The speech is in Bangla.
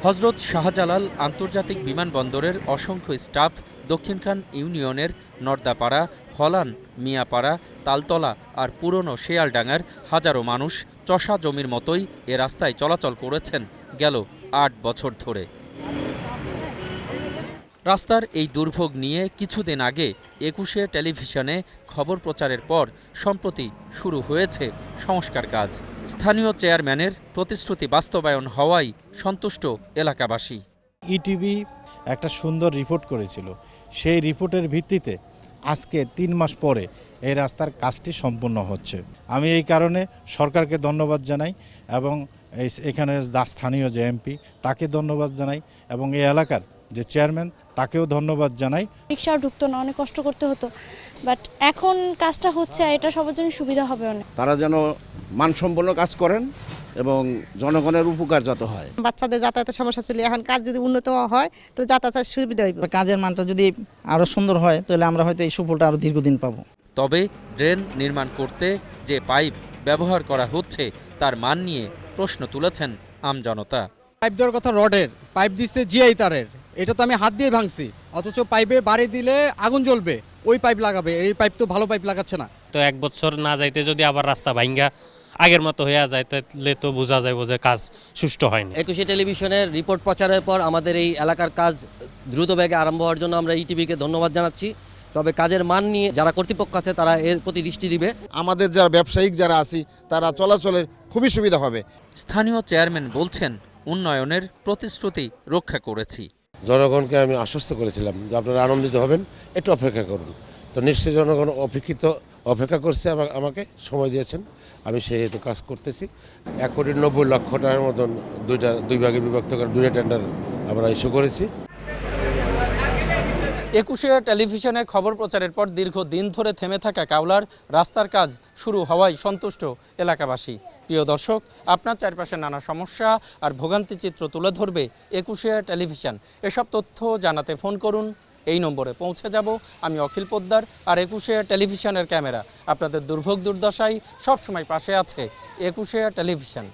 হজরত শাহজালাল আন্তর্জাতিক বিমানবন্দরের অসংখ্য স্টাফ দক্ষিণখান ইউনিয়নের নর্দাপাড়া, হলান, মিয়াপাড়া, তালতলা আর পুরনো শেয়ালডাঙ্গার হাজারো মানুষ চষা জমির মতোই এ রাস্তায় চলাচল করেছেন গেল ৮ বছর ধরে। রাস্তার এই দুর্ভোগ নিয়ে কিছুদিন আগে ২১শে টেলিভিশনে খবর প্রচারের পর সম্প্রতি শুরু হয়েছে সংস্কার কাজ। স্থানীয় চেয়ারম্যানের প্রতিশ্রুতি বাস্তবায়ন হওয়ায় সন্তুষ্ট এলাকাবাসী। ইটিভি একটা সুন্দর রিপোর্ট করেছিল, সেই রিপোর্টের ভিত্তিতে আজকে ৩ মাস পরে এই রাস্তার কাজটি সম্পূর্ণ হচ্ছে। আমি এই কারণে সরকারকে ধন্যবাদ জানাই এবং এখানে স্থানীয় যে এমপি তাকে ধন্যবাদ জানাই এবং এই এলাকার যে চেয়ারম্যান তাকেও ধন্যবাদ জানাই। রিক্সাও ঢুকতো না, অনেক কষ্ট করতে হতো, বাট এখন কাজটা হচ্ছে, এটা সবার জন্য সুবিধা হবে অনেক। তারা যেন মানসম্পন্ন কাজ করেন এবং জনগণের উপকার যত হয়। বাচ্চাদের যাতায়াতের সমস্যা ছিল, এখন কাজ যদি উন্নত হয় তো যাতায়াতের সুবিধা হইবে। কাজের মানটা যদি আরও সুন্দর হয় তাহলে আমরা হয়তো এই সুফলটা আরও দীর্ঘদিন পাবো। তবে ড্রেন নির্মাণ করতে যে পাইপ ব্যবহার করা হচ্ছে তার মান নিয়ে প্রশ্ন তুলেছেন আমজনতা। পাইপ দেওয়ার কথা রডের, পাইপ দিচ্ছে জিআই তারের, এটা তো আমি হাত দিয়ে ভাঙছি, অথচ পাইপে বাড়ি দিলে আগুন জ্বলবে, ওই পাইপ লাগাবে, এই পাইপ তো ভালো পাইপ লাগাচ্ছে না। তো ১ বছর না যাইতে যদি আবার রাস্তা ভাঙ্গা আগের মতো হয়ে যায় তাহলে তো বোঝা যায় যে কাজ সুষ্ঠু হয়নি। ২১শে টেলিভিশনের রিপোর্ট প্রচারের পর আমাদের এই এলাকার কাজ দ্রুত বেগে আরম্ভ হওয়ার জন্য আমরা ইটিভিকে ধন্যবাদ জানাচ্ছি। তবে কাজের মান নিয়ে যারা কর্তৃপক্ষ আছে তারা এর প্রতি দৃষ্টি দিবে। আমাদের যারা ব্যবসায়িক যারা আছি তারা চলাচলের খুবই সুবিধা হবে। স্থানীয় চেয়ারম্যান বলছেন, উন্নয়নের প্রতিশ্রুতি রক্ষা করেছি। জনগণকে আমি আশ্বস্ত করেছিলাম যে আপনারা আনন্দিত হবেন, একটু অপেক্ষা করুন। তো নিশ্চয়ই জনগণ অপেক্ষা করছে এবং আমাকে সময় দিয়েছেন, আমি সেই হেতু কাজ করতেছি। ১,৯০,০০,০০০ টাকার মতন দুই ভাগে বিভক্ত করে 2টা টেন্ডার আমরা ইস্যু করেছি। ২১শে টেলিভিশনে খবর প্রচারের পর দীর্ঘদিন ধরে থেমে থাকা কাউলার রাস্তার কাজ শুরু হওয়ায় সন্তুষ্ট এলাকাবাসী। প্রিয় দর্শক, আপনার চারপাশে নানা সমস্যা আর ভোগান্তি চিত্র তুলে ধরবে ২১শে টেলিভিশন। এসব তথ্য জানাতে ফোন করুন, এই নম্বরে পৌঁছে যাব আমি অখিল পোদ্দার। আর ২১শে টেলিভিশনের ক্যামেরা আপনাদের দুর্ভোগ দুর্দশায় সবসময় পাশে আছে। ২১শে টেলিভিশন।